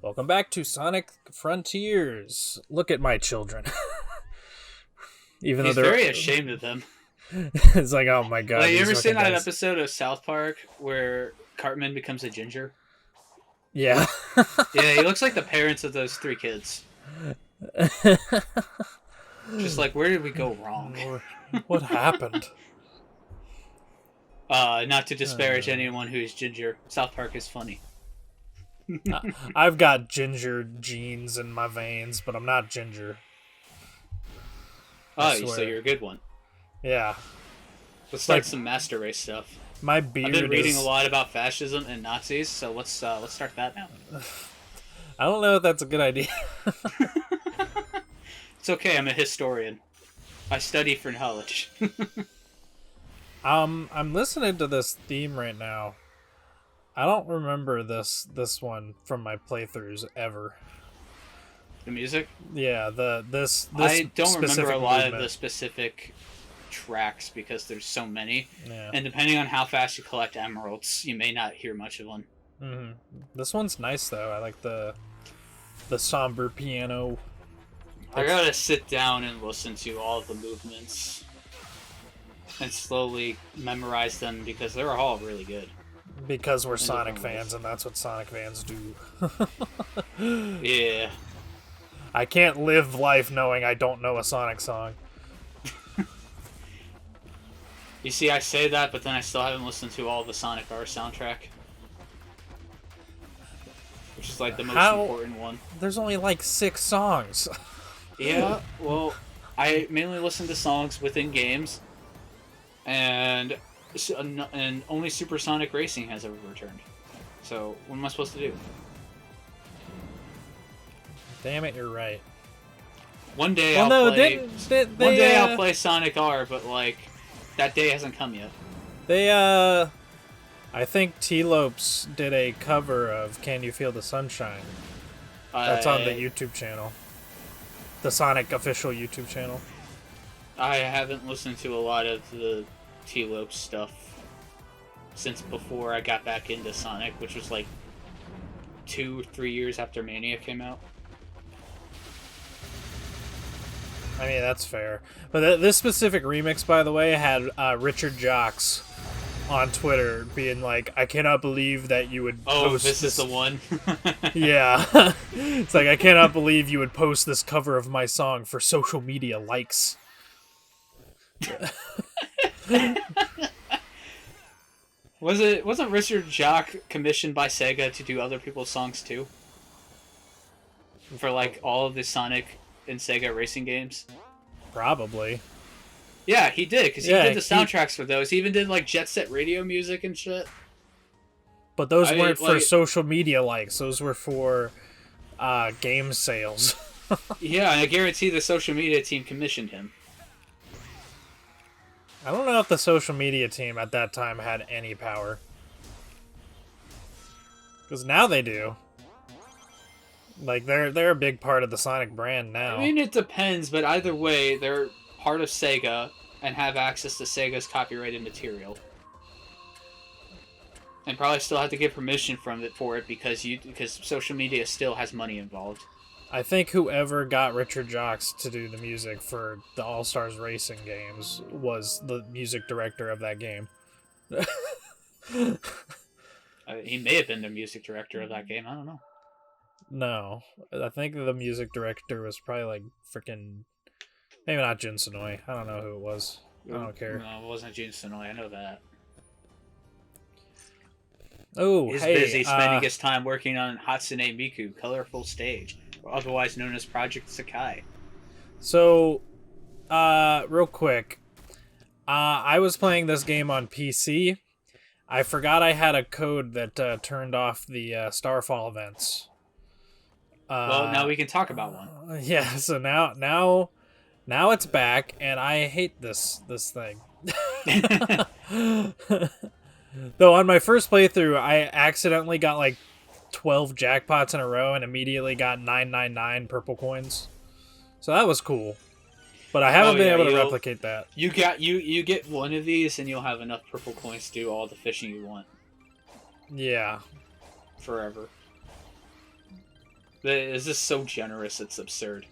Welcome back to Sonic Frontiers. Look at my children. Even He's though they're very ashamed of them. it's like, oh my god. Like, you these ever seen fucking that guys. episode of South Park where Cartman becomes a ginger? Yeah. Yeah, he looks like the parents of those three kids. Just like, where did we go wrong? What happened? Not to disparage anyone who is ginger. South Park is funny. I've got ginger genes in my veins, but I'm not ginger. Oh, so you're a good one. Yeah. Let's start some Master Race stuff. My beard I've been reading is... a lot about fascism and Nazis, so let's start that now. I don't know if that's a good idea. It's okay, I'm a historian. I study for knowledge. I'm listening to this theme right now. I don't remember this one from my playthroughs ever. The music? Yeah, this I don't remember specific a lot movement. of the specific tracks because there's so many, Yeah. and depending on how fast you collect emeralds, you may not hear much of one. Mm-hmm. This one's nice though. I like the somber piano. I gotta sit down and listen to all of the movements and slowly memorize them because they're all really good. Because we're Sonic different fans, and that's what Sonic fans do. Yeah. I can't live life knowing I don't know a Sonic song. You see, I say that, but then I still haven't listened to all the Sonic R soundtrack. Which is like the most important one. There's only like 6 songs. Yeah, well, I mainly listen to songs within games, and only Supersonic Racing has ever returned. So, what am I supposed to do? Damn it, you're right. One day Well, I'll no, play. didn't they, One day I'll play Sonic R, but like, that day hasn't come yet. They, I think T-Lopes did a cover of Can You Feel the Sunshine? That's on the YouTube channel. The Sonic official YouTube channel. I haven't listened to a lot of the T-Lope stuff since before I got back into Sonic, which was like 2 or 3 years after Mania came out. I mean, that's fair. But this specific remix, by the way, had Richard Jocks on Twitter being like, I cannot believe that you would post this is the one? Yeah. It's like, I cannot believe you would post this cover of my song for social media likes. Wasn't Richard Jock commissioned by Sega to do other people's songs too? For like all of the Sonic and Sega racing games? Probably. Yeah, he did, because he Yeah, did the soundtracks for those. He even did like Jet Set Radio music and shit. But those I weren't mean, for like- social media likes. Those were for game sales. Yeah, and I guarantee the social media team commissioned him. I don't know if the social media team at that time had any power. Because now they do. Like, they're a big part of the Sonic brand now. I mean, it depends, but either way, they're part of Sega and have access to Sega's copyrighted material. And probably still have to get permission from it for it because social media still has money involved. I think whoever got Richard Jocks to do the music for the All-Stars Racing games was the music director of that game. He may have been the music director of that game. I don't know. No. I think the music director was probably like freaking... Maybe not Jin Sonoy. I don't know who it was. I don't care. No, it wasn't Gene Sonoy. I know that. Oh, He's hey, busy spending his time working on Hatsune Miku, Colorful Stage, otherwise known as Project Sakai. So, real quick. I was playing this game on PC. I forgot I had a code that turned off the Starfall events. Well, now we can talk about one. Yeah, so now it's back, and I hate this thing. Though on my first playthrough, I accidentally got like 12 jackpots in a row and immediately got 999 purple coins. So that was cool. But I haven't been able to replicate that. You get one of these and you'll have enough purple coins to do all the fishing you want. Yeah. Forever. This is so generous, it's absurd.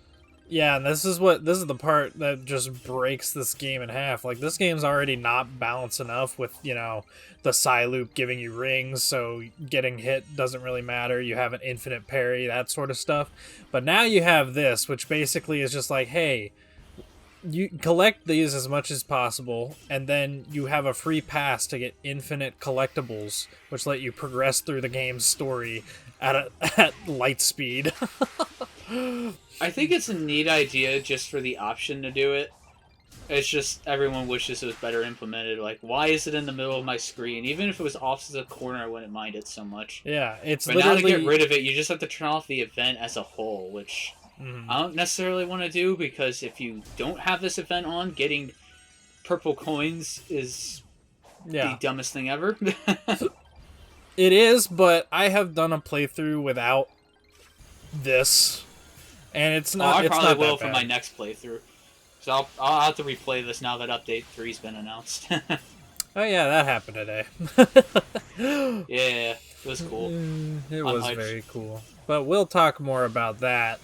Yeah, and this is the part that just breaks this game in half. Like, this game's already not balanced enough with, the Psyloop giving you rings, so getting hit doesn't really matter. You have an infinite parry, that sort of stuff. But now you have this, which basically is just like, hey, you collect these as much as possible, and then you have a free pass to get infinite collectibles, which let you progress through the game's story at light speed. I think it's a neat idea just for the option to do it. It's just everyone wishes it was better implemented. Like, why is it in the middle of my screen? Even if it was off to the corner, I wouldn't mind it so much. Yeah, it's but literally... now to get rid of it, you just have to turn off the event as a whole, which I don't necessarily want to do, because if you don't have this event on, getting purple coins is the dumbest thing ever. It is, but I have done a playthrough without this, and it's not. I probably not will that for my next playthrough. So I'll have to replay this now that Update 3's been announced. Oh yeah, that happened today. Yeah, it was cool. It was very cool. But we'll talk more about that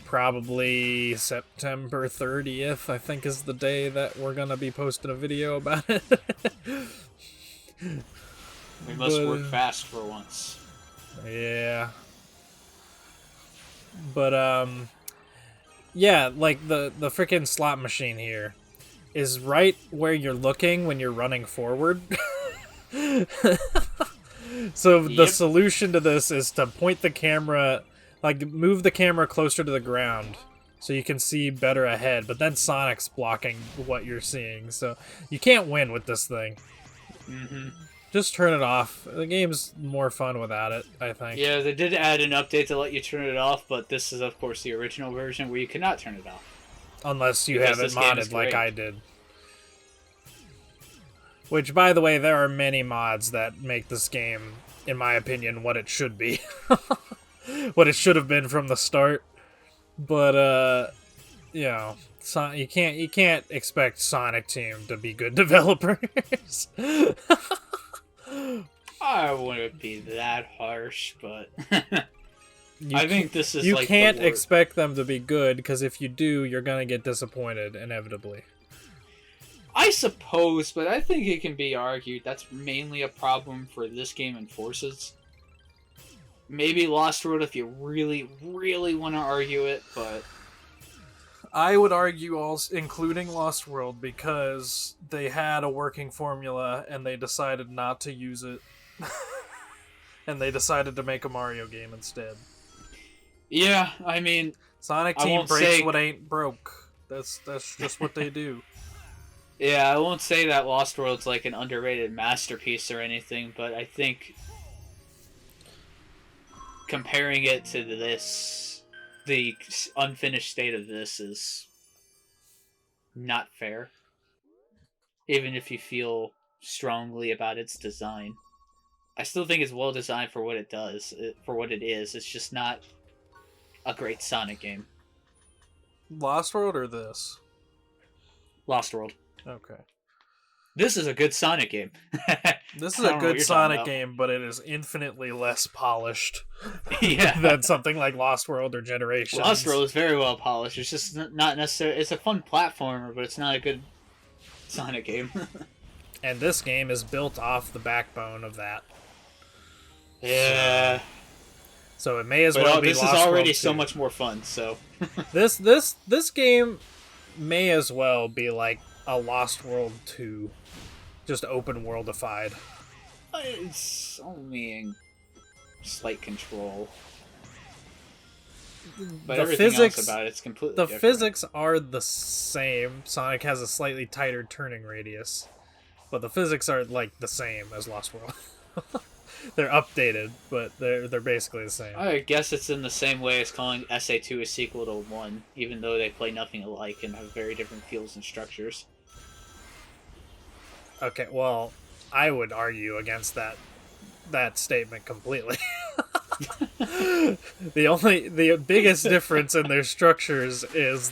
probably September 30th, I think, is the day that we're gonna be posting a video about it. We must work fast for once. Yeah. But, yeah, like, the freaking slot machine here is right where you're looking when you're running forward. So the solution to this is to point the camera, like, move the camera closer to the ground so you can see better ahead, but then Sonic's blocking what you're seeing, so you can't win with this thing. Just turn it off. The game's more fun without it, I think. Yeah, they did add an update to let you turn it off, but this is, of course, the original version where you cannot turn it off. Unless you have it modded like I did. Which, by the way, there are many mods that make this game, in my opinion, what it should be. What it should have been from the start. But, you can't expect Sonic Team to be good developers. I wouldn't be that harsh, but I think this is you like can't expect them to be good, because if you do, you're gonna get disappointed inevitably. I suppose, but I think it can be argued that's mainly a problem for this game and Forces. Maybe Lost World if you really, really want to argue it, but I would argue also including Lost World, because they had a working formula and they decided not to use it. And they decided to make a Mario game instead. Yeah, I mean, Sonic Team breaks what ain't broke. That's just what they do. Yeah, I won't say that Lost World's like an underrated masterpiece or anything, but I think comparing it to this, the unfinished state of this is not fair. Even if you feel strongly about its design. I still think it's well designed for what it does, for what it is. It's just not a great Sonic game. Lost World or this? Lost World. Okay. This is a good Sonic game. This is a good Sonic game, but it is infinitely less polished yeah. than something like Lost World or Generations. Lost World is very well polished. It's just not necessarily... It's a fun platformer, but it's not a good Sonic game. And this game is built off the backbone of that. Yeah. So it may as well be Lost World. This is already so much more fun, so... This game may as well be like a Lost World 2. Just open worldified. It's only in slight control. But everything else about it's completely different. The physics are the same. Sonic has a slightly tighter turning radius. But the physics are like the same as Lost World. They're updated, but they're basically the same. I guess it's in the same way as calling SA2 a sequel to 1, even though they play nothing alike and have very different feels and structures. Okay, well, I would argue against that statement completely. The biggest difference in their structures is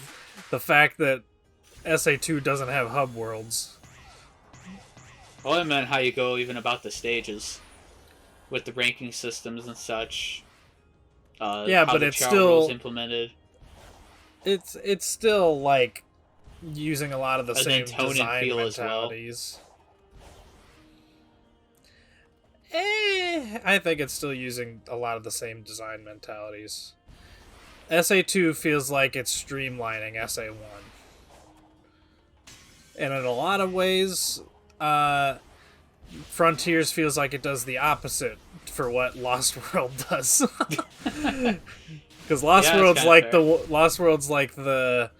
the fact that SA2 doesn't have hub worlds. Well, I meant how you go even about the stages. With the ranking systems and such. Yeah, how but the it's chart rules still implemented. it's still like using a lot of the And then same tone and design feel as well. mentalities. I think it's still using a lot of the same design mentalities. SA2 feels like it's streamlining SA1. And in a lot of ways, Frontiers feels like it does the opposite for what Lost World does. Because Lost World's like the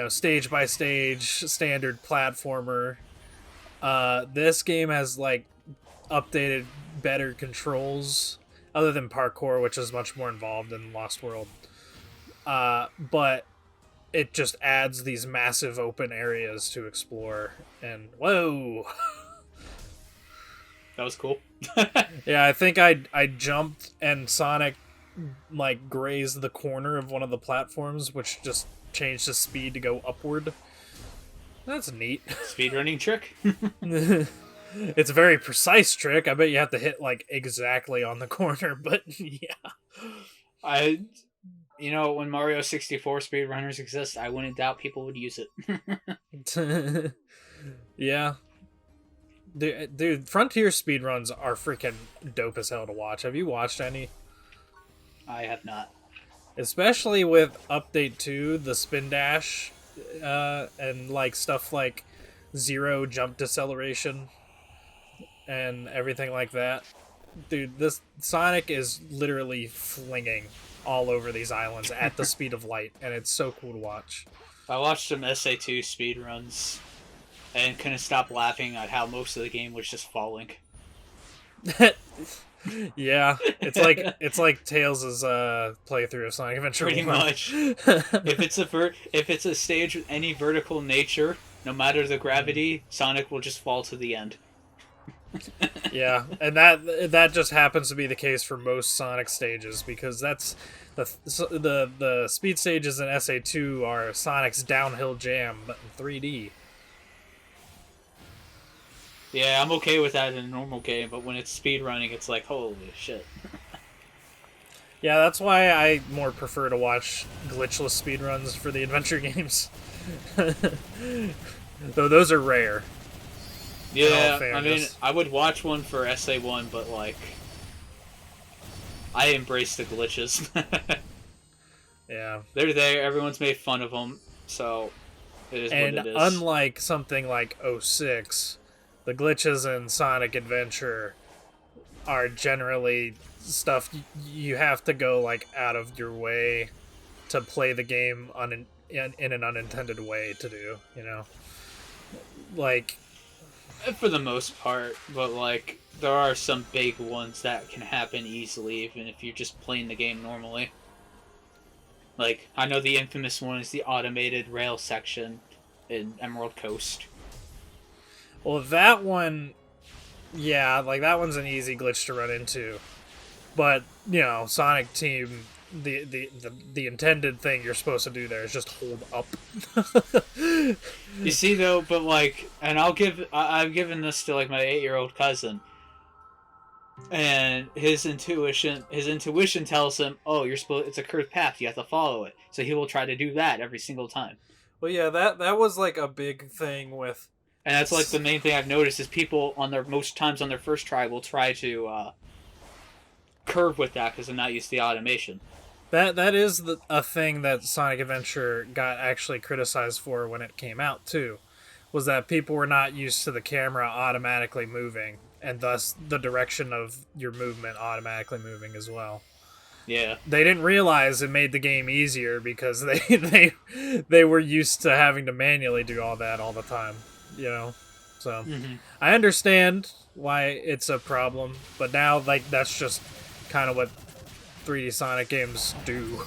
stage by stage standard platformer. This game has like updated better controls other than parkour, which is much more involved in Lost World. But it just adds these massive open areas to explore, and whoa. That was cool. Yeah, I think I jumped and Sonic like grazed the corner of one of the platforms, which just changed the speed to go upward. That's neat. Speedrunning trick. It's a very precise trick. I bet you have to hit like exactly on the corner, but yeah. When Mario 64 speedrunners exist, I wouldn't doubt people would use it. Yeah. Dude, Frontier speedruns are freaking dope as hell to watch. Have you watched any? I have not. Especially with Update 2, the spin dash, and like stuff like zero jump deceleration and everything like that. Dude, this Sonic is literally flinging all over these islands at the speed of light, and it's so cool to watch. I watched some SA2 speedruns and couldn't stop laughing at how most of the game was just falling. Yeah, it's like Tails' playthrough of Sonic Adventure. Pretty 1. much. If it's a stage with any vertical nature, no matter the gravity, Sonic will just fall to the end. Yeah, and that just happens to be the case for most Sonic stages, because that's the speed stages in SA2 are Sonic's downhill jam, but in 3D. Yeah, I'm okay with that in a normal game, but when it's speedrunning, it's like, holy shit. Yeah, that's why I more prefer to watch glitchless speedruns for the adventure games. Though those are rare. Yeah, I mean, I would watch one for SA1, but like, I embrace the glitches. Yeah. They're there, everyone's made fun of them, so it is what it is. And unlike something like 06, the glitches in Sonic Adventure are generally stuff you have to go like out of your way to play the game in an unintended way to do, you know? Like, for the most part, but like, there are some big ones that can happen easily, even if you're just playing the game normally. Like, I know the infamous one is the automated rail section in Emerald Coast. well, that one, yeah, like that one's an easy glitch to run into. But, you know, Sonic Team, the intended thing you're supposed to do there is just hold up. You see though, but like, and I've given this to like my 8-year-old cousin, and his intuition tells him, oh, it's a curved path, you have to follow it. So he will try to do that every single time. Well, yeah, that was like a big thing with. And that's like the main thing I've noticed is people most times on their first try will try to curve with that because they're not used to the automation. That is a thing that Sonic Adventure got actually criticized for when it came out too, was that people were not used to the camera automatically moving, and thus the direction of your movement automatically moving as well. Yeah. They didn't realize it made the game easier because they were used to having to manually do all that all the time, you know? So, I understand why it's a problem, but now, like, that's just kind of what 3D Sonic games do.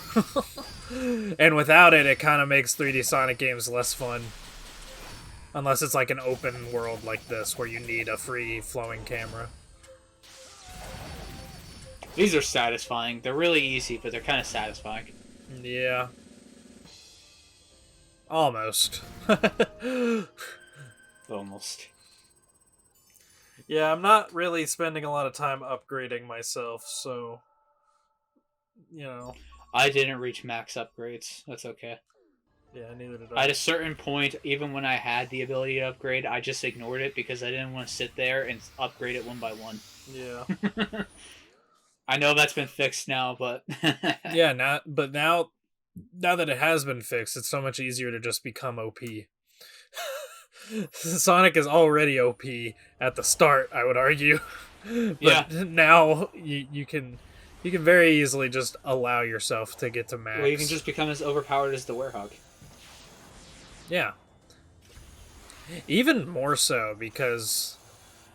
And without it, it kind of makes 3D Sonic games less fun. Unless it's like an open world like this, where you need a free-flowing camera. These are satisfying. They're really easy, but they're kind of satisfying. Yeah. Almost. Almost. Yeah, I'm not really spending a lot of time upgrading myself, so you know. I didn't reach max upgrades. That's okay. Yeah, neither did At a certain point, even when I had the ability to upgrade, I just ignored it because I didn't want to sit there and upgrade it one by one. Yeah. I know that's been fixed now, but Yeah, now that it has been fixed, it's so much easier to just become OP. Sonic is already OP at the start, I would argue. But now you can very easily just allow yourself to get to max. Well, you can just become as overpowered as the Werehog. Yeah. Even more so because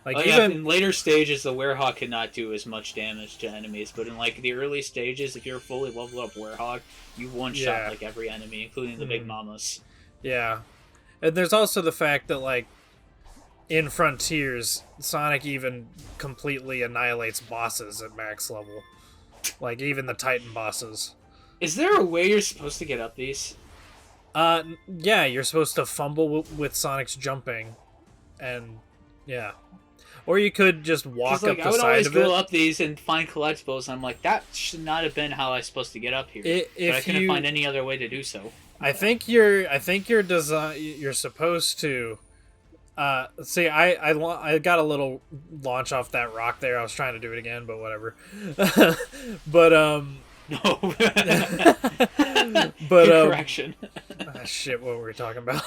in later stages the Werehog cannot do as much damage to enemies, but in like the early stages, if you're fully leveled up Werehog, you one-shot like every enemy, including the big mamas. Yeah. And there's also the fact that like in Frontiers, Sonic even completely annihilates bosses at max level. Like even the Titan bosses. Is there a way you're supposed to get up these? Yeah, you're supposed to fumble with Sonic's jumping, and yeah, or you could just walk up the side of it. I would always go up these and find collectibles, and I'm like, that should not have been how I was supposed to get up here. But I couldn't find any other way to do so. I think you're supposed to. See, I got a little launch off that rock there. I was trying to do it again, but whatever. But no. But correction. Shit, what were we talking about?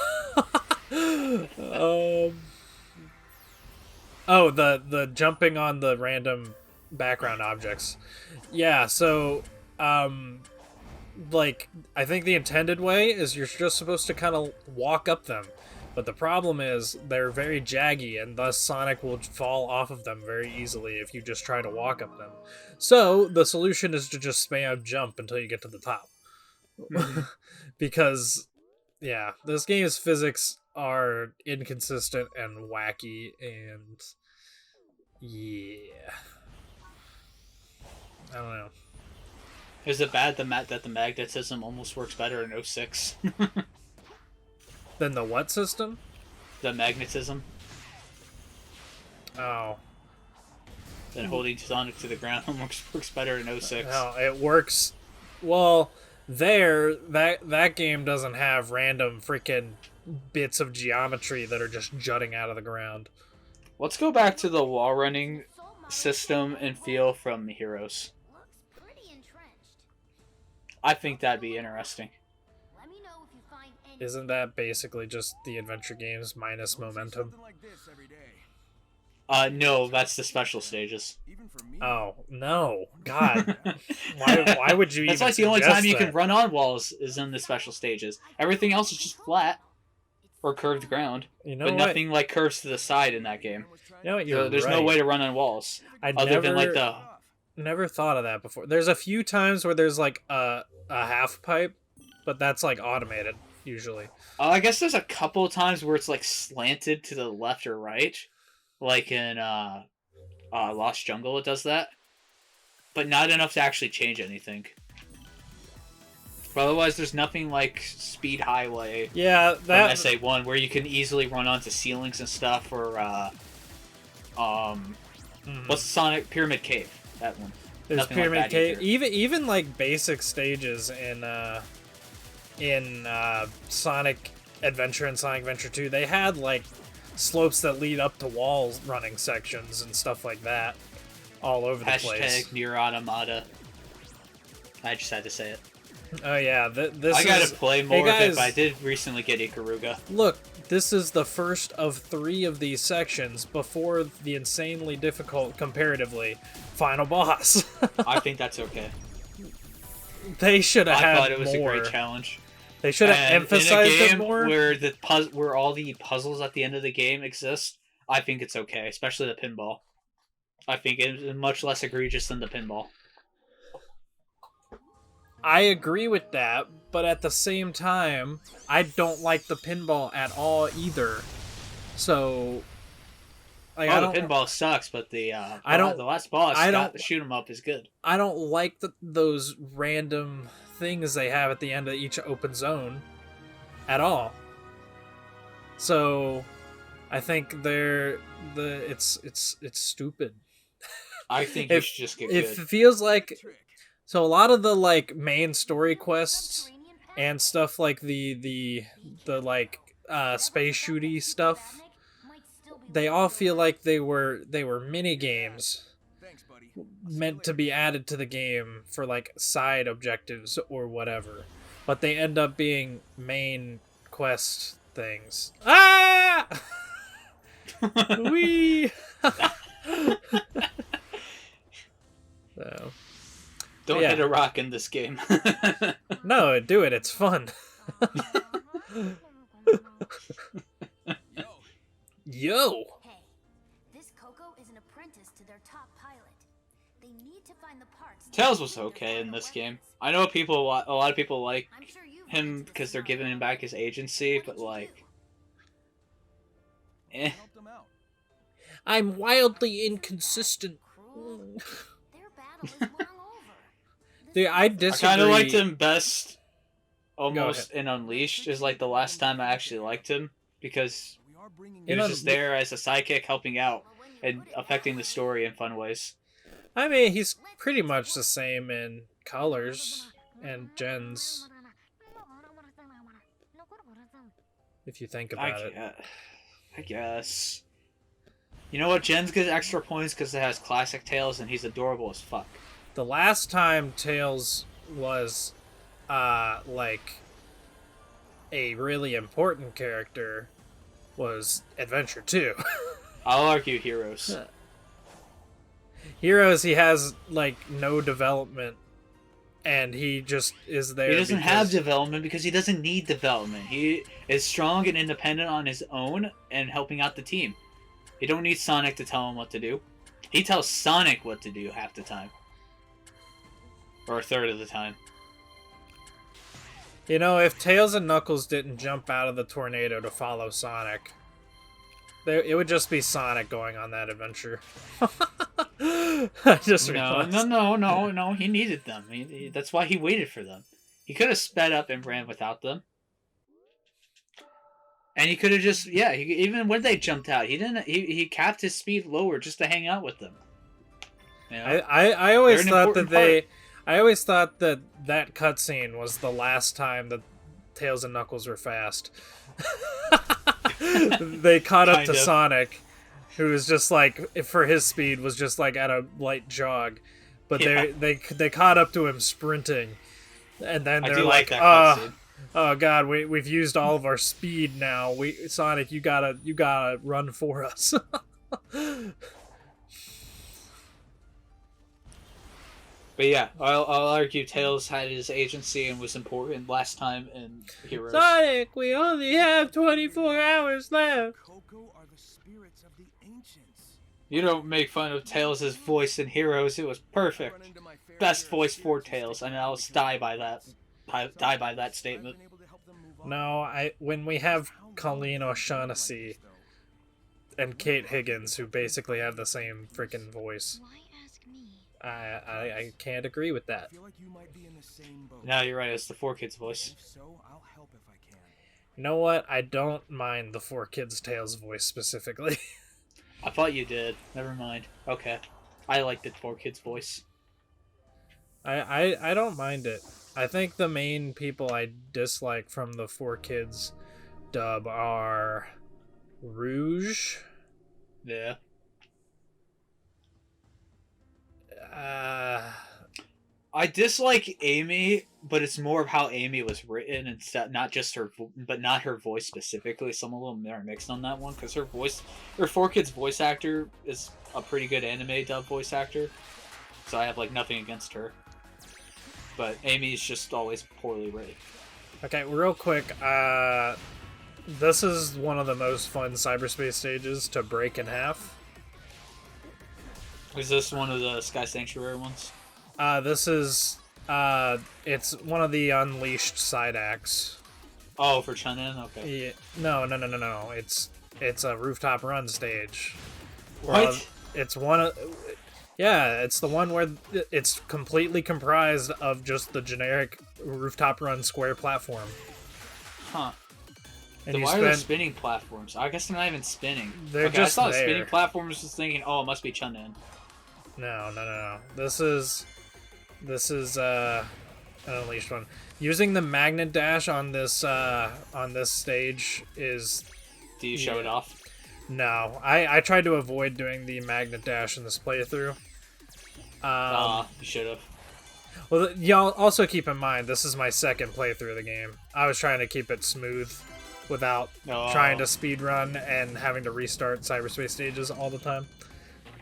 Oh, the jumping on the random background objects. Yeah, so like I think the intended way is you're just supposed to kind of walk up them. But the problem is they're very jaggy, and thus Sonic will fall off of them very easily if you just try to walk up them. So the solution is to just spam jump until you get to the top. Because, yeah, this game's physics are inconsistent and wacky, and yeah. I don't know. Is it bad that the magnetism almost works better in 06? Then the what system? The magnetism. Oh. Then holding Sonic to the ground works better in 06. No, it works. Well, that game doesn't have random freaking bits of geometry that are just jutting out of the ground. Let's go back to the wall running system and feel from Heroes. I think that'd be interesting. Isn't that basically just the adventure games minus momentum? No, that's the special stages. Oh, no. God. Why would you even That's like the only time you can run on walls is in the special stages. Everything else is just flat or curved ground. You know but what? Nothing like curves to the side in that game. You know what, there's no way to run on walls. Never thought of that before. There's a few times where there's like a half pipe, but that's like automated. Usually. I guess there's a couple of times where it's like slanted to the left or right, like in Lost Jungle it does that, but not enough to actually change anything. But otherwise, there's nothing like Speed Highway. Yeah, that SA1 where you can easily run onto ceilings and stuff, or what's the Sonic Pyramid Cave? That one. There's nothing Pyramid like Cave. Even like basic stages in Sonic Adventure and Sonic Adventure 2, they had like slopes that lead up to walls running sections and stuff like that all over the place. Hashtag Nier Automata. I just had to say it. Oh yeah, I gotta play more of it, but I did recently get Ikaruga. Look, this is the first of 3 of these sections before the insanely difficult, comparatively, final boss. I think that's okay. They should have had more. I thought it was a great challenge. They should have emphasized it more. Where all the puzzles at the end of the game exist, I think it's okay, especially the pinball. I think it is much less egregious than the pinball. I agree with that, but at the same time, I don't like the pinball at all either. So, like, the pinball sucks, but the last boss, the shoot 'em up is good. I don't like those random things they have at the end of each open zone at all. So, I think it's stupid. I think you should just get good. It feels like So a lot of the like main story quests and stuff like the like space shooty stuff, they all feel like they were mini games meant to be added to the game for like side objectives or whatever, but they end up being main quest things. Ah! Wee! So, Don't yeah. hit a rock in this game. No, do it. It's fun. Yo. Hey, this Coco is an apprentice to their top pilot. They need to find the parts. Tails was okay in this game. I know a lot of people like I'm sure you've him run into because they're some giving him back his agency, but like, eh. I'm wildly inconsistent. Cruel. Their battle is long over. Dude, I I disagree. kind of liked him best, Go almost in Unleashed. Is like the last time I actually liked him because he was just there as a sidekick, helping out and affecting the story in fun ways. I mean, he's pretty much the same in colors and gens, if you think about it. I guess. You know what? Jens gets extra points because it has classic Tails, and he's adorable as fuck. The last time Tails was, like, a really important character was Adventure 2. I'll argue Heroes. Heroes, he has, like, no development, and he just is there. He doesn't because... have development because he doesn't need development. He is strong and independent on his own and helping out the team. He don't need Sonic to tell him what to do. He tells Sonic what to do half the time. Or a third of the time. You know, if Tails and Knuckles didn't jump out of the tornado to follow Sonic, it would just be Sonic going on that adventure. I just realized. No. He needed them. That's why he waited for them. He could have sped up and ran without them. And he could have just, even when they jumped out, he capped his speed lower just to hang out with them. You know? I always They're an thought that important I always thought that cutscene was the last time that Tails and Knuckles were fast. They caught up Kind to of. Sonic, who was just like, for his speed, was just like at a light jog, but Yeah. they caught up to him sprinting, and then I they're do like, like that cutscene. oh god, we've used all of our speed now. Sonic, you gotta run for us. But yeah, I'll argue Tails had his agency and was important last time in Heroes. Sonic, we only have 24 hours left. Coco are the spirits of the ancients. You don't make fun of Tails' voice in Heroes. It was perfect. Best voice for Tails, and I'll die by that statement. No, when we have Colleen O'Shaughnessy and Kate Higgins, who basically have the same freaking voice, Why ask me? I can't agree with that. Feel like you might be in the same boat. No, you're right. It's the 4Kids voice. If so, I'll help if I can. You know what? I don't mind the 4Kids Tales voice specifically. I thought you did. Never mind. Okay. I like the 4Kids voice. I don't mind it. I think the main people I dislike from the 4Kids dub are Rouge. Yeah. I dislike Amy, but it's more of how Amy was written instead, not just her, but not her voice specifically. So I'm a little more mixed on that one because her 4Kids voice actor is a pretty good anime dub voice actor. So I have like nothing against her. But Amy's just always poorly written. Okay, real quick, this is one of the most fun cyberspace stages to break in half. Is this one of the Sky Sanctuary ones? This is, it's one of the Unleashed side acts. Oh, for Chunin? Okay. Yeah, no. It's a rooftop run stage. What? It's one of... Yeah, it's the one where it's completely comprised of just the generic rooftop run square platform. Huh. And Then you why are there spend... spinning platforms? I guess they're not even spinning. They're okay, just I saw there. spinning platforms, was thinking, oh, it must be Chunin. No. This is... This is an unleashed one. Using the magnet dash on this stage is Do you show it off? no. I tried to avoid doing the magnet dash in this playthrough. You should have. Well, y'all also keep in mind this is my second playthrough of the game. I was trying to keep it smooth without trying to speedrun and having to restart cyberspace stages all the time.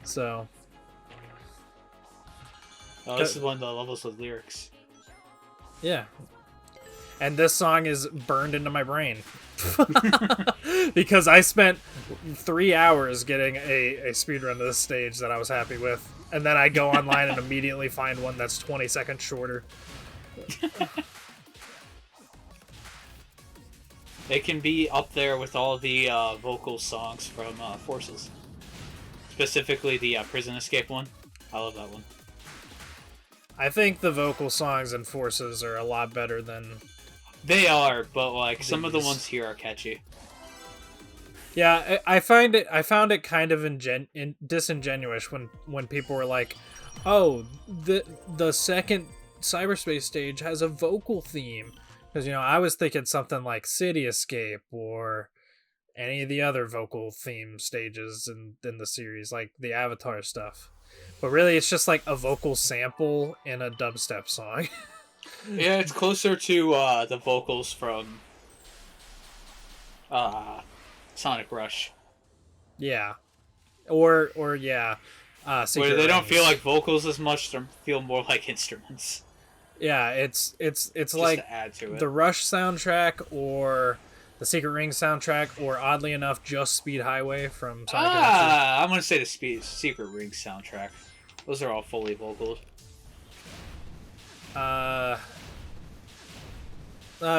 So. Oh, this is one of the levels with lyrics. Yeah. And this song is burned into my brain. Because I spent 3 hours getting a speedrun of this stage that I was happy with. And then I go online and immediately find one that's 20 seconds shorter. It can be up there with all the vocal songs from Forces. Specifically the Prison Escape one. I love that one. I think the vocal songs in Forces are a lot better than... They are, but like some of the ones here are catchy. Yeah, I found it kind of disingenuous when people were like, "Oh, the second cyberspace stage has a vocal theme," because I was thinking something like City Escape or any of the other vocal theme stages in the series, like the Avatar stuff. But really, it's just like a vocal sample in a dubstep song. Yeah, it's closer to the vocals from Sonic Rush. Yeah, or yeah, Secret Where they don't Rings. feel like vocals as much; they feel more like instruments. Yeah, it's Just like to add to it. the Rush soundtrack or the Secret Rings soundtrack, or oddly enough, just Speed Highway from Sonic Adventure. I'm gonna say the Secret Rings soundtrack. Those are all fully vocals. Oh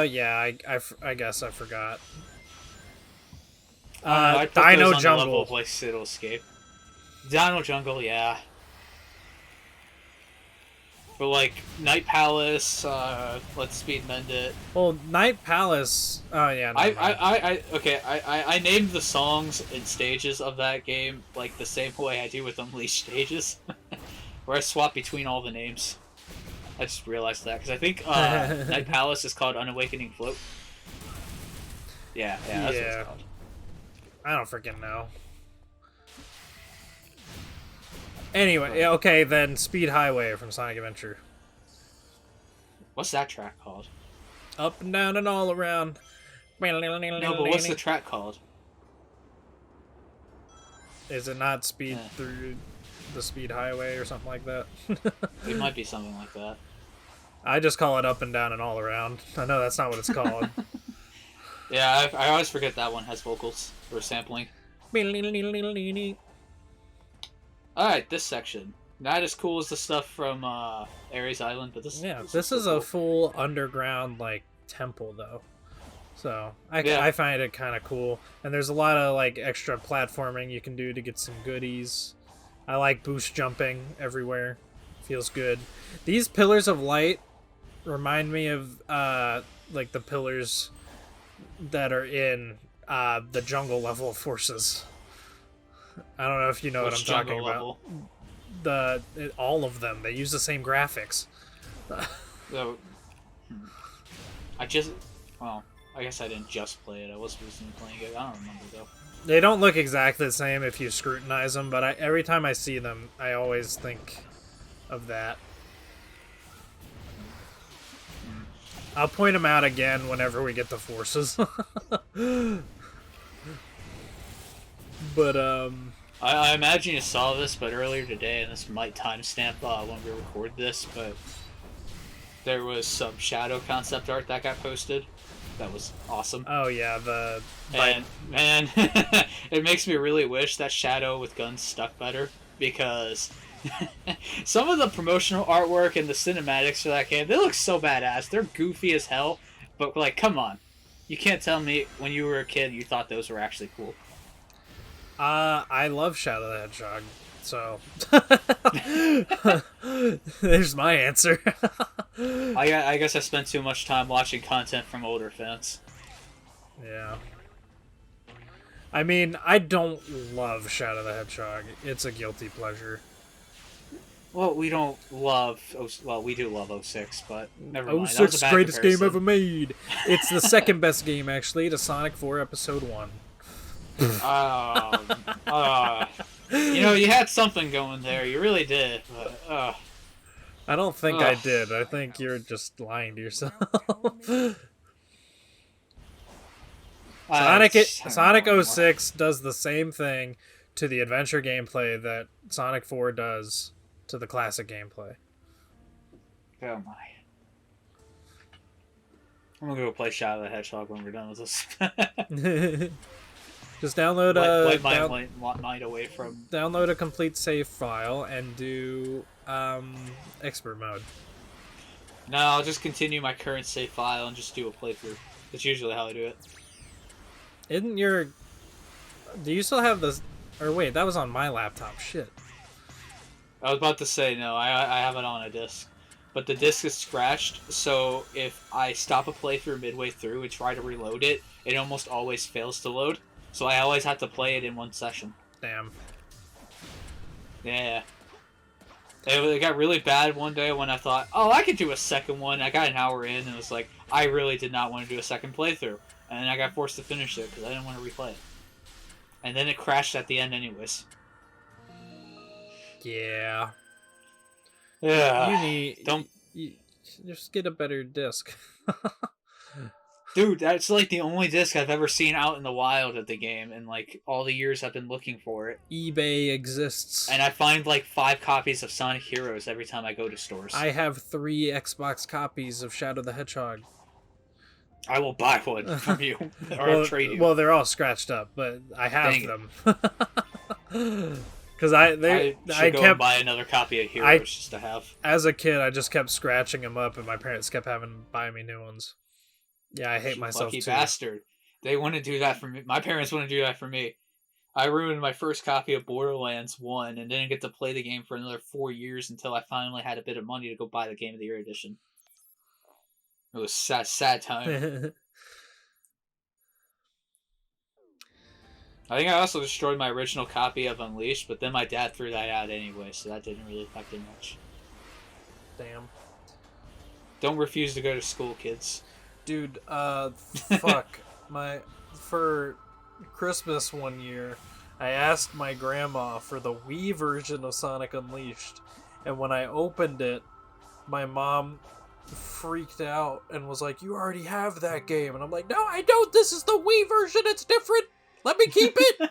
yeah, I guess I forgot. I put Dino those on the level Jungle. of like City Escape. Dino Jungle, yeah. But like Night Palace, let's speed mend it. Well, Night Palace. Oh yeah. never mind. I named the songs and stages of that game like the same way I do with Unleashed stages, where I swap between all the names. I just realized that because I think Night Palace is called Unawakening Float. Yeah, that's what Yeah. it's called. I don't freaking know. Anyway, okay, then Speed Highway from Sonic Adventure. What's that track called? Up and down and all around. No, but what's the track called? Is it not Speed Yeah. Through the Speed Highway or something like that? It might be something like that. I just call it Up and Down and All Around. I know that's not what it's called. Yeah, I always forget that one has vocals or sampling. Alright, this section. Not as cool as the stuff from Ares Island, but this This is a full underground like temple though. So I find it kind of cool, and there's a lot of like extra platforming you can do to get some goodies. I like boost jumping everywhere. Feels good. These pillars of light remind me of like the pillars that are in the jungle level of Forces. I don't know if you know what I'm talking about. All of them. They use the same graphics. So, I guess I didn't just play it. I was recently playing it. I don't remember though. They don't look exactly the same if you scrutinize them, but every time I see them, I always think of that. I'll point them out again whenever we get the Forces. But I imagine you saw this, but earlier today, and this might timestamp when we record this, but there was some Shadow concept art that got posted. That was awesome. oh yeah, And man, it makes me really wish that Shadow with guns stuck better, because some of the promotional artwork and the cinematics for that game, they look so badass. They're goofy as hell, but like, come on. You can't tell me when you were a kid you thought those were actually cool. I love Shadow the Hedgehog, so there's my answer. I guess I spent too much time watching content from older fans. Yeah. I mean, I don't love Shadow the Hedgehog. It's a guilty pleasure. Well, we don't love. Well, we do love 06, but never Oh, mind. That was a six bad greatest game comparison. ever made. It's the second best game actually to Sonic 4 Episode 1. You had something going there. You really did. But, I don't think I Ugh. did. I think you're just lying to yourself. Sonic I don't Sonic know 06 does the same thing to the adventure gameplay that Sonic 4 does to the classic gameplay. anymore. Oh my. I'm gonna go play Shadow the Hedgehog when we're done with this. Just download Wipe my a mind away from. download a complete save file and do expert mode. No, I'll just continue my current save file and just do a playthrough. That's usually how I do it. Isn't your... Do you still have this... Or wait, that was on my laptop. Shit. I was about to say no. I have it on a disc, but the disc is scratched. So if I stop a playthrough midway through and try to reload it, it almost always fails to load. So I always have to play it in one session. Damn. Yeah. It got really bad one day when I thought, oh, I could do a second one. I got an hour in and it was like, I really did not want to do a second playthrough. And then I got forced to finish it because I didn't want to replay it. And then it crashed at the end anyways. Yeah. Yeah. You need... Don't... You, just get a better disc. Dude, that's like the only disc I've ever seen out in the wild of the game in like all the years I've been looking for it. eBay exists. And I find like 5 copies of Sonic Heroes every time I go to stores. I have 3 Xbox copies of Shadow the Hedgehog. I will buy one from you. Or trade you. Well, they're all scratched up, but I have Dang them. Because I should go kept and buy another copy of Heroes just to have. as a kid, I just kept scratching them up, and my parents kept having to buy me new ones. Yeah, I hate You myself lucky too. bastard. They want to do that for me. My parents want to do that for me. I ruined my first copy of Borderlands 1 and didn't get to play the game for another 4 years until I finally had a bit of money to go buy the Game of the Year edition. It was a sad time. I think I also destroyed my original copy of Unleashed, but then my dad threw that out anyway, so that didn't really affect it much. Damn. Don't refuse to go to school, kids. Dude, fuck. For Christmas one year, I asked my grandma for the Wii version of Sonic Unleashed, and when I opened it, my mom freaked out and was like, "You already have that game," and I'm like, "No, I don't. This is the Wii version. It's different. Let me keep it.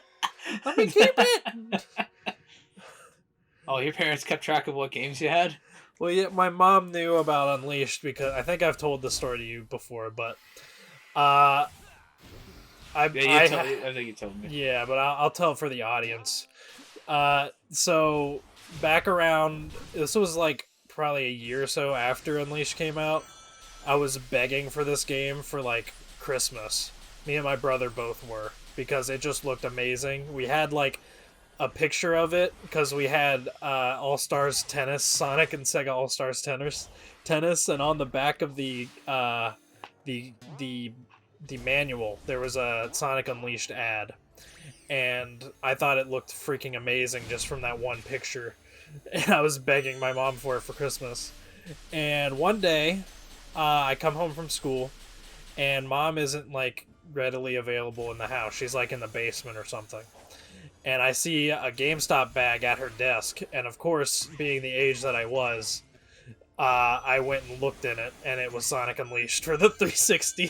Let me keep it." Oh, your parents kept track of what games you had? Well, yeah, my mom knew about Unleashed because I think I've told the story to you before, but I think you told me. yeah, but I'll tell for the audience. So back around, this was like probably a year or so after Unleashed came out, I was begging for this game for like Christmas. Me and my brother both were, because it just looked amazing. We had like a picture of it because we had All Stars Tennis, Sonic and Sega All Stars Tennis, and on the back of the manual there was a Sonic Unleashed ad, and I thought it looked freaking amazing just from that one picture, and I was begging my mom for it for Christmas. And one day, I come home from school, and mom isn't like readily available in the house. She's like in the basement or something. And I see a GameStop bag at her desk, and of course, being the age that I was, I went and looked in it, and it was Sonic Unleashed for the 360.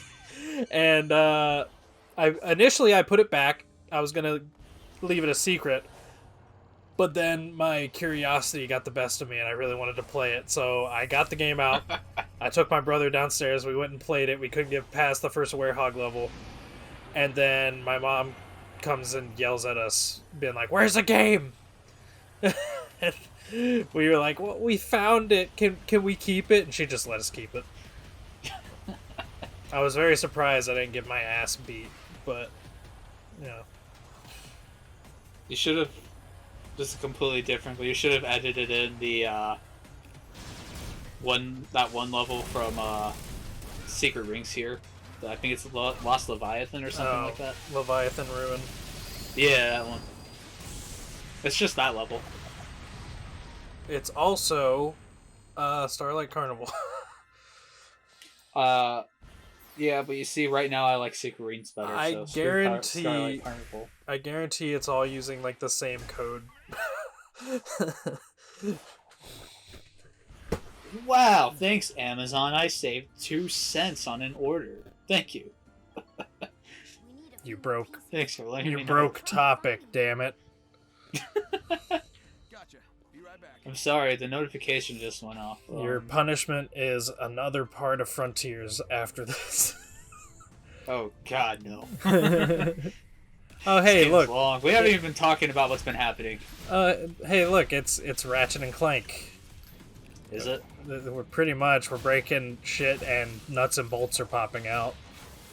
And I put it back. I was gonna leave it a secret, but then my curiosity got the best of me, and I really wanted to play it. So I got the game out. I took my brother downstairs. We went and played it. We couldn't get past the first Werehog level, and then my mom comes and yells at us, being like, "Where's the game?" And we were like, "Well, we found it. Can we keep it?" And she just let us keep it. I was very surprised I didn't get my ass beat, but you know. You should have. This is completely different, but you should have edited in the one level from Secret Rings here. I think it's Lost Leviathan or something like that. Leviathan Ruin. Yeah, that one. It's just that level. It's also Starlight Carnival. Yeah, but you see, right now I like Secret Rings better. I so guarantee- Starlight Carnival. I guarantee it's all using like the same code. Wow, thanks Amazon. I saved 2 cents on an order. Thank you. We need a few You more broke. pieces. Thanks for letting You me know. broke topic, damn it. Gotcha. Be right back. I'm sorry, the notification just went off. Your punishment is another part of Frontiers after this. Oh God, no. Oh hey, Game's look. long. We haven't even been talking about what's been happening. Hey, look. It's Ratchet and Clank. Is it? We're we're breaking shit and nuts and bolts are popping out.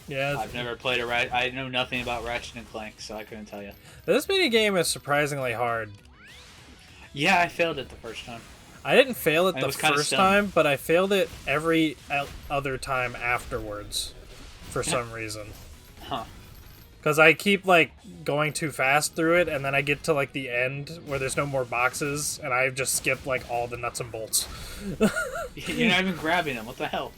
Yeah. I've never played I know nothing about Ratchet and Clank, so I couldn't tell you. This mini game is surprisingly hard. Yeah, I failed it the first time. I didn't fail it I the was kinda first stunned. time, but I failed it every other time afterwards, for some reason. Huh. Because I keep like going too fast through it, and then I get to like the end where there's no more boxes, and I just skip like all the nuts and bolts. You're not even grabbing them. What the hell?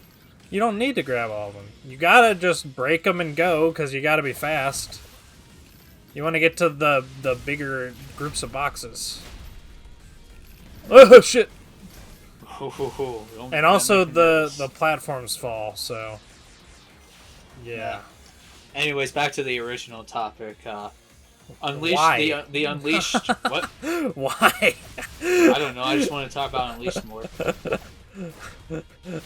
You don't need to grab all of them. You gotta just break them and go, because you gotta be fast. You want to get to the bigger groups of boxes. Oh shit! Don't- And also don't make me the nervous. platforms fall, so yeah. Anyways, back to the original topic. Unleash Why? the Unleashed. What? Why? I don't know. I just want to talk about Unleashed more.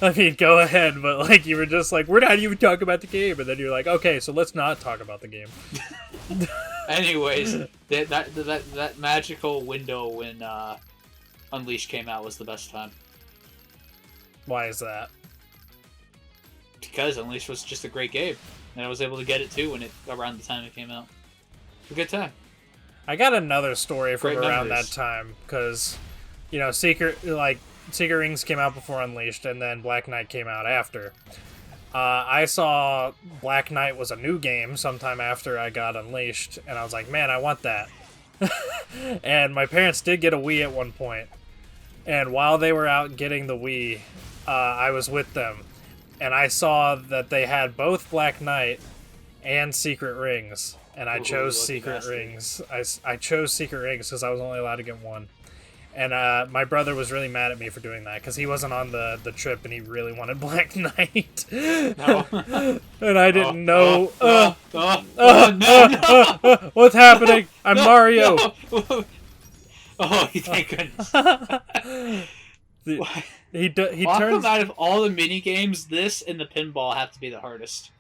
I mean, go ahead, but like you were just like, we're not even talking about the game, and then you're like, okay, so let's not talk about the game. Anyways, that magical window when Unleashed came out was the best time, Why is that? because Unleashed was just a great game, and I was able to get it too when around the time it came out. A good time. I got another story from Great around memories. that time because, you know, Secret Rings came out before Unleashed, and then Black Knight came out after. I saw Black Knight was a new game sometime after I got Unleashed, and I was like, man, I want that. And my parents did get a Wii at one point, and while they were out getting the Wii, I was with them, and I saw that they had both Black Knight and Secret Rings, and I Ooh, chose lucky Secret bastard. Rings. I chose Secret Rings because I was only allowed to get one. And my brother was really mad at me for doing that because he wasn't on the trip and he really wanted Black Knight. No. And I didn't know. No. What's happening? I'm Mario. No. Oh, thank goodness. He How turns. come out of all the mini games, this and the pinball have to be the hardest?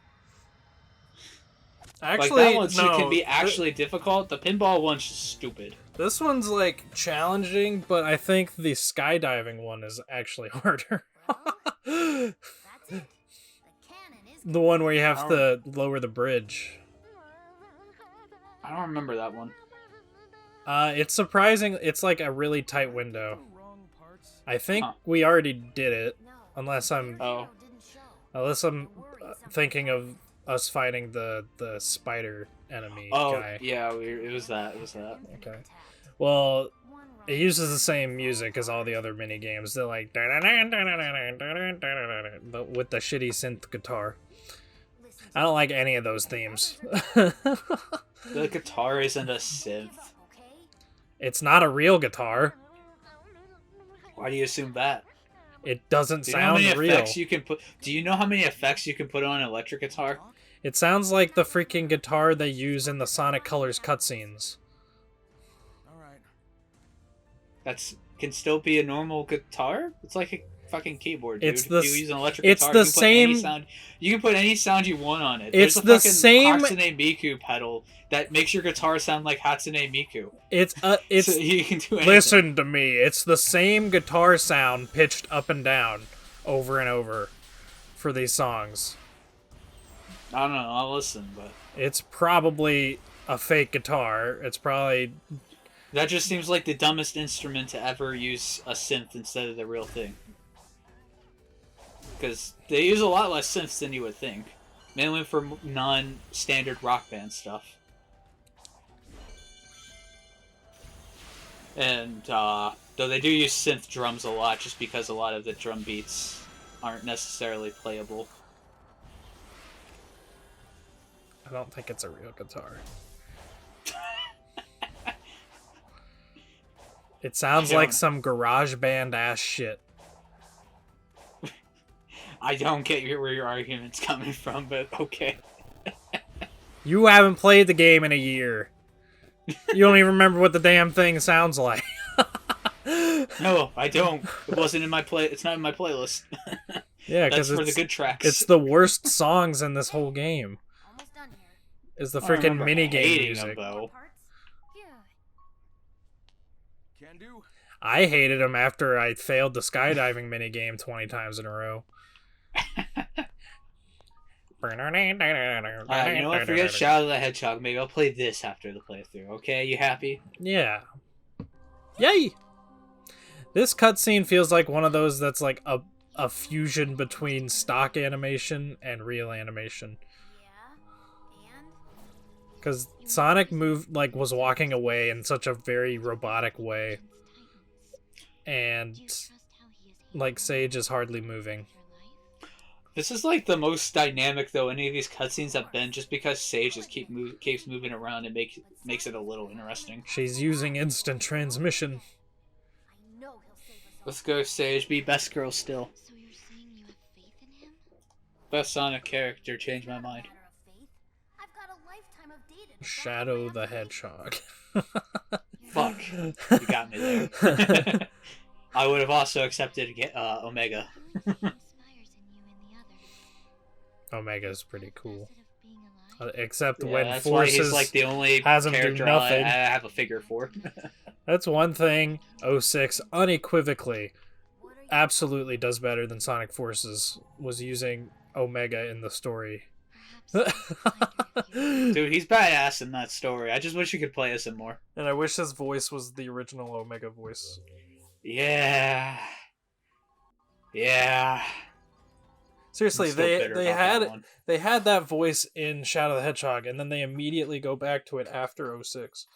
Actually, like that one no. can be actually difficult. The pinball one's just stupid. This one's like challenging, but I think the skydiving one is actually harder. That's it. The cannon is The one where you have to lower the bridge. I don't remember that one. It's surprising. It's like a really tight window. Wrong parts. I think Huh. we already did it, no. unless I'm Oh. Didn't show. unless I'm Don't worry, someone thinking of us fighting the spider enemy Oh, guy. yeah, it was that. It was that. Okay. Well, it uses the same music as all the other mini games. They're like but with the shitty synth guitar. Listen I don't like any of those themes. The guitar isn't a synth. okay? It's not a real guitar. Why do you assume that? It doesn't Do you know how sound many real. effects you can put? Do you know how many effects you can put on an electric guitar? It sounds like the freaking guitar they use in the Sonic Colors cutscenes. All right. That's can still be a normal guitar. It's like a fucking keyboard, dude. It's the If you use an electric it's guitar, the you can put any same- sound. You can put any sound you want on it. It's There's a the fucking same- Hatsune Miku pedal that makes your guitar sound like Hatsune Miku. It's So it's you can do anything. listen to me. It's the same guitar sound pitched up and down over and over for these songs. I don't know. I'll listen, but It's probably a fake guitar. It's probably that just seems like the dumbest instrument to ever use a synth instead of the real thing. Because they use a lot less synths than you would think. Mainly for non-standard rock band stuff. And, Though they do use synth drums a lot, just because a lot of the drum beats aren't necessarily playable. I don't think it's a real guitar. It sounds like some garage band ass shit. I don't get where your argument's coming from, but okay. You haven't played the game in a year. You don't even remember what the damn thing sounds like. No, I don't. It wasn't in my play. It's not in my playlist. Yeah, That's because for the good tracks. it's the worst songs in this whole game. Almost done here. Is the I freaking remember mini game hating music. them, though. More parts? Good. Can do. I hated them after I failed the skydiving mini game 20 times in a row. You know what? Forget Shadow the Hedgehog. Maybe I'll play this after the playthrough. Okay, you happy? Yeah. Yay! This cutscene feels like one of those that's like a fusion between stock animation and real animation. Yeah. And? Because Sonic was walking away in such a very robotic way. And like Sage is hardly moving. This is like the most dynamic though any of these cutscenes have been, just because Sage just keeps moving around and makes it a little interesting. She's using instant transmission. I know he'll save us all. Let's go, Sage. Be best girl still. So you're saying you have faith in him? Best Sonic character. Change my Not a mind. matter of faith. I've got a lifetime of data to back Shadow up the my faith. Hedgehog. Fuck. You got me there. I would have also accepted Omega. Who inspires in you and the others? Omega's pretty cool. Facet of being alive? Except Yeah, when that's why he's Forces... like the only has him do character nothing. I have a figure for. That's one thing 06 unequivocally What are you absolutely does better than Sonic Forces was using Omega in the story. Perhaps you will find her here. Dude, he's badass in that story. I just wish you could play as him more. And I wish his voice was the original Omega voice. Yeah. Yeah. Seriously, I'm still bitter about that one. they had that voice in Shadow the Hedgehog, and then they immediately go back to it after 06.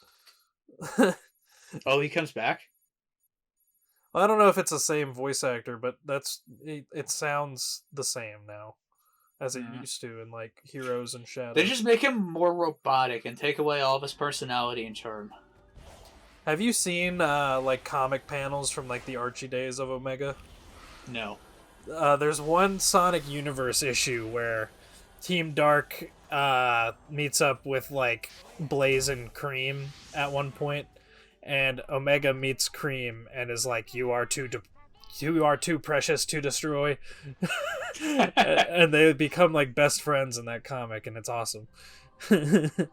Oh, he comes back? I don't know if it's the same voice actor, but it sounds the same now as it Mhm. used to in like Heroes and Shadow. They just make him more robotic and take away all of his personality and charm. Have you seen like comic panels from like the Archie days of Omega? No. There's one Sonic Universe issue where Team Dark meets up with like Blaze and Cream at one point, and Omega meets Cream and is like, "You are too precious to destroy," and they become like best friends in that comic, and it's awesome. What is your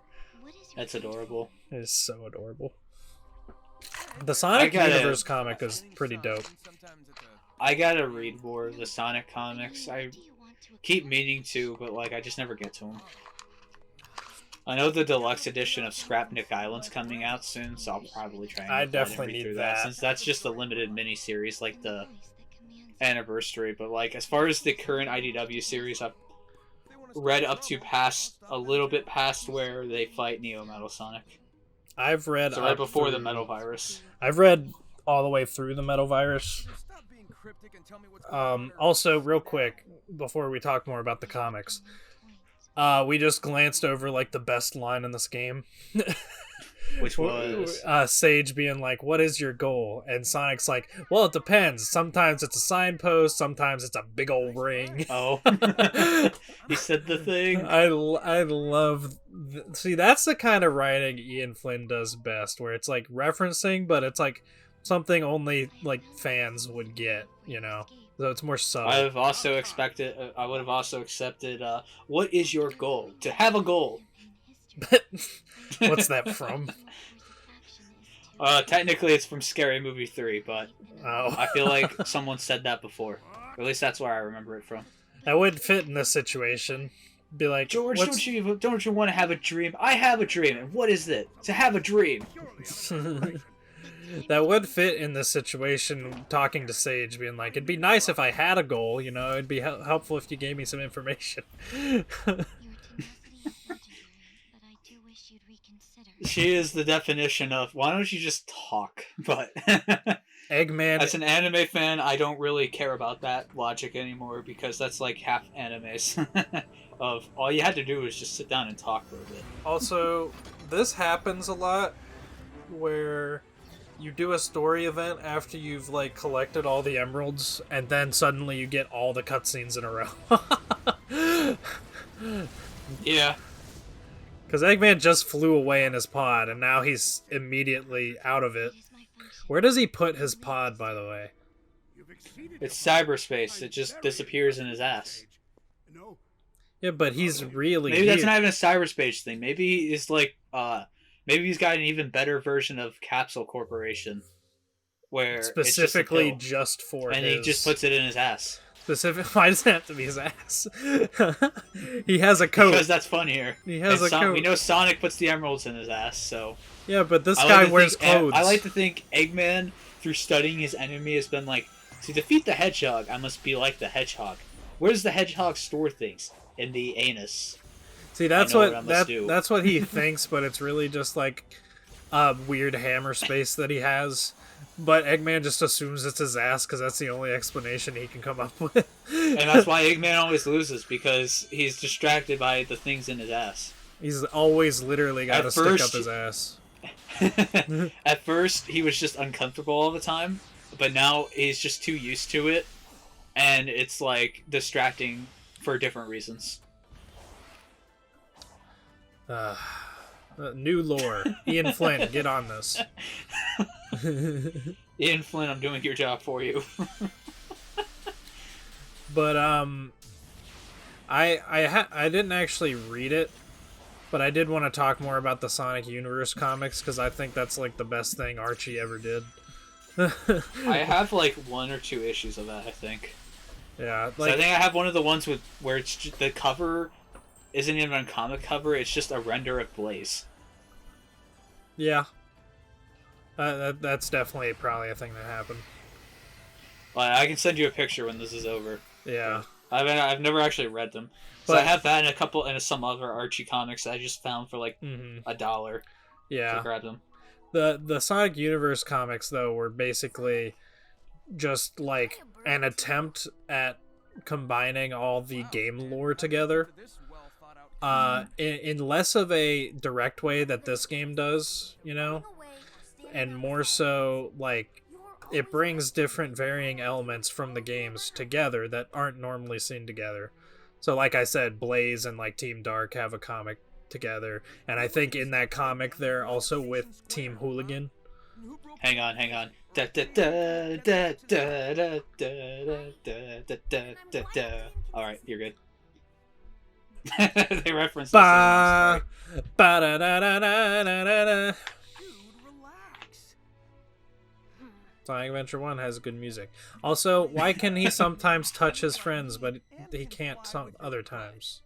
That's adorable. It's so adorable. The Sonic Universe comic is pretty dope. I gotta read more of the Sonic comics. I Do you want to keep meaning to, but like I just never get to them. I know the deluxe edition of Scrapnik Island's coming out soon, so I'll probably try and I go ahead and definitely read need through that. since that's just a limited mini-series, like the voice that commands anniversary. But like as far as the current IDW series, I've read up to a little bit past where they fight Neo Metal Sonic. I've read So right up before the through- Metal Virus. I've read all the way through the Metal Virus. Also, real quick, before we talk more about the comics, we just glanced over like the best line in this game. Which was Sage being like, "What is your goal?" And Sonic's like, "Well, it depends. Sometimes it's a signpost. Sometimes it's a big old ring." oh, he said the thing. I love. See, that's the kind of writing Ian Flynn does best, where it's like referencing, but it's like something only like fans would get, you know. So it's more subtle. I would have also accepted. What is your goal? To have a goal. What's that from? Technically, it's from Scary Movie 3, but Oh, I feel like someone said that before. Or at least that's where I remember it from. that would fit in this situation. Be like, George, what's... don't you want to have a dream? I have a dream, and what is it? To have a dream. That would fit in this situation. Talking to Sage, being like, "It'd be nice if I had a goal. You know, it'd be helpful if you gave me some information." You're tenacity and integer, but I do wish you'd reconsider. She is the definition of why don't you just talk? But Eggman. As an anime fan, I don't really care about that logic anymore because that's like half animes. Of all you had to do was just sit down and talk for a bit. Also, this happens a lot where you do a story event after you've like collected all the emeralds, and then suddenly you get all the cutscenes in a row. Yeah. Because Eggman just flew away in his pod, and now he's immediately out of it. It is my function. Where does he put his pod, by the way? It's cyberspace. It just disappears in his ass. No. Yeah, but he's really Maybe that's here. not even a cyberspace thing. Maybe he's like, maybe he's got an even better version of Capsule Corporation, where it's Specifically just a just for pill, and his... he just puts it in his ass Why does it have to be his ass? He has a coat. because that's funnier. He has And a coat. We know Sonic puts the emeralds in his ass, so Yeah, but this I guy like to wears think- clothes. I like to think Eggman, through studying his enemy, has been like, to defeat the hedgehog, I must be like the hedgehog. Where does the hedgehog store things? In the anus. See, that's I know what I what must do. that's what he thinks, but it's really just like a weird hammer space that he has. But Eggman just assumes it's his ass because that's the only explanation he can come up with. And that's why Eggman always loses, because he's distracted by the things in his ass. He's always literally got to At stick up first- his ass. At first, he was just uncomfortable all the time, but now he's just too used to it, and it's like distracting for different reasons. New lore. Ian Flynn, get on this. Ian Flynn, I'm doing your job for you. But I didn't actually read it, but I did want to talk more about the Sonic Universe comics because I think that's like the best thing Archie ever did. I have like 1 or 2 issues of that, I think. Yeah, So I like think I have one of the ones with where it's just, the cover isn't even a comic cover; it's just a render of Blaze. yeah. That's definitely probably a thing that happened. I can send you a picture when this is over. Yeah. I've never actually read them, so But- I have that and a couple and some other Archie comics that I just found for like hmm $1 to Yeah. grab them. The Sonic Universe comics though were basically just like an attempt at combining all the game lore together. This well-thought-out In less of a direct way that this game does, you know, and more so like it brings different varying elements from the games together that aren't normally seen together. So like I said, Blaze and like Team Dark have a comic together, and I think in that comic they're also with Team Hooligan. Hang on. Da, da, da, da, da, da, da, da, da, da, da, da. All right, you're good. They reference the Ba song, ba da da da da da da da. Dude, relax. Sonic Adventure 1 has good music. Also, why can he sometimes touch his friends, but he can't some other times?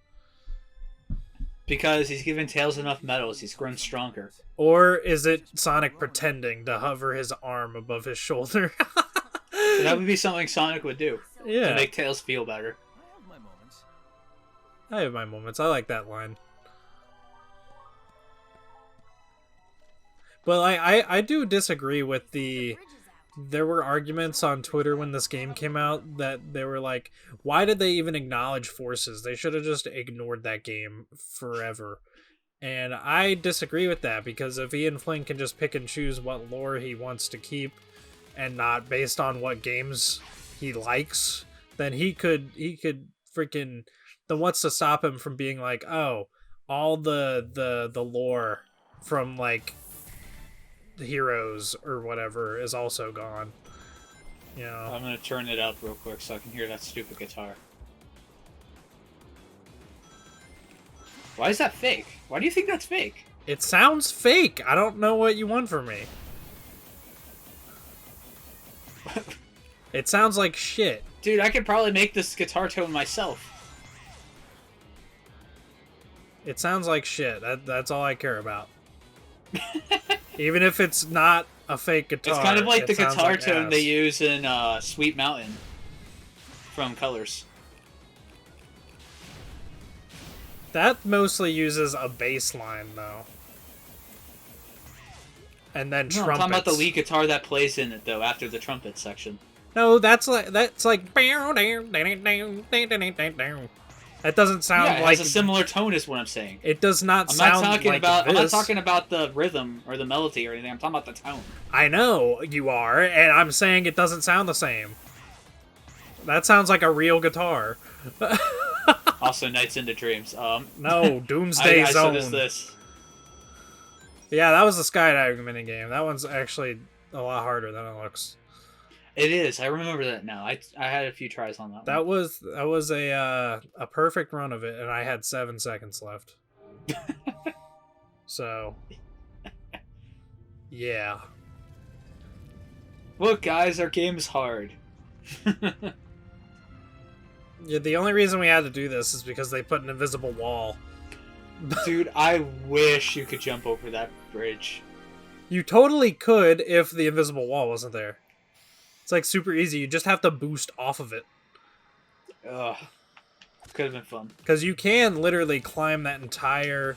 because he's given Tails enough medals. He's grown stronger. Or is it Sonic pretending to hover his arm above his shoulder? That would be something Sonic would do to Yeah, make Tails feel better. I have my moments. I have my moments. I like that line. But I do disagree with the... There were arguments on Twitter when this game came out that they were like, why did they even acknowledge forces? They should have just ignored that game forever. And I disagree with that, because if Ian Flynn can just pick and choose what lore he wants to keep and not based on what games he likes, then he could freaking... Then what's to stop him from being like, oh, all the lore from like Heroes or whatever is also gone. You know. I'm gonna turn it up real quick so I can hear that stupid guitar. Why is that fake? Why do you think that's fake? It sounds fake. I don't know what you want from me. It sounds like shit. Dude, I could probably make this guitar tone myself. It sounds like shit. That's all I care about. Even if it's not a fake guitar. It's kind of like it the sounds guitar like tone ass. they use in Sweet Mountain from Colors. That mostly uses a bass line, though. and then No, trumpets. I'm talking about the lead guitar that plays in it though after the trumpet section. No, that's like that doesn't sound Yeah, it like has a similar tone, is what I'm saying. it does not I'm sound not talking like about. this. I'm not talking about the rhythm or the melody or anything. I'm talking about the tone. I know you are, and I'm saying it doesn't sound the same. That sounds like a real guitar. Also, Nights into Dreams. No, Doomsday I Zone. said this. Yeah, that was the skydiving minigame. That one's actually a lot harder than it looks. It is. I remember that now. I had a few tries on that. That one. was a perfect run of it, and I had 7 seconds left. So, yeah. Look, guys, our game is hard. Yeah, the only reason we had to do this is because they put an invisible wall. Dude, I wish you could jump over that bridge. You totally could if the invisible wall wasn't there. It's like super easy. You just have to boost off of it. Ugh. Could have been fun. Because you can literally climb that entire...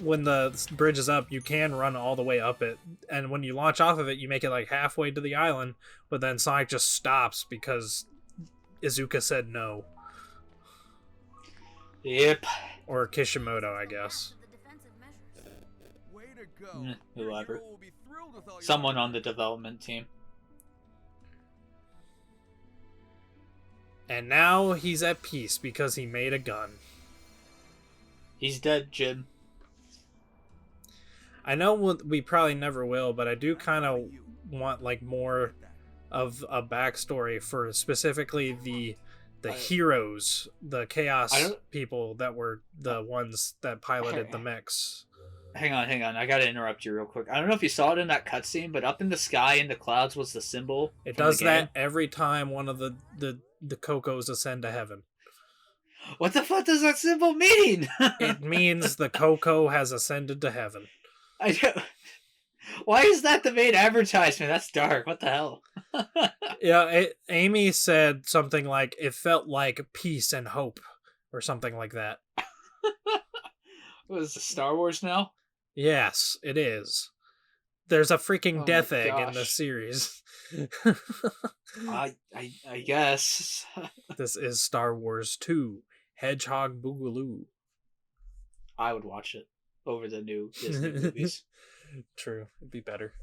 When the bridge is up, you can run all the way up it. And when you launch off of it, you make it like halfway to the island. But then Sonic just stops because Izuka said no. Yep. Or Kishimoto, I guess. The defensive measures. Way to go. Whoever. Your hero will be thrilled with all your Someone on the development team. And now he's at peace because he made a gun. He's dead, Jim. I know we probably never will, but I do kind of want like more of a backstory for specifically the heroes, the Chaos people that were the ones that piloted the mechs. Hang on. I gotta interrupt you real quick. I don't know if you saw it in that cutscene, but up in the sky in the clouds was the symbol. It from does the game. that every time one of the Cocos ascend to heaven. What the fuck does that symbol mean? It means the Coco has ascended to heaven. I don't... Why is that the main advertisement? That's dark. What the hell? Yeah, Amy said something like it felt like peace and hope, or something like that. What is this, Star Wars now? Yes, it is. There's a freaking Oh death my egg in gosh. this series. I guess. This is Star Wars 2, Hedgehog Boogaloo. I would watch it over the new Disney movies. True, it'd be better.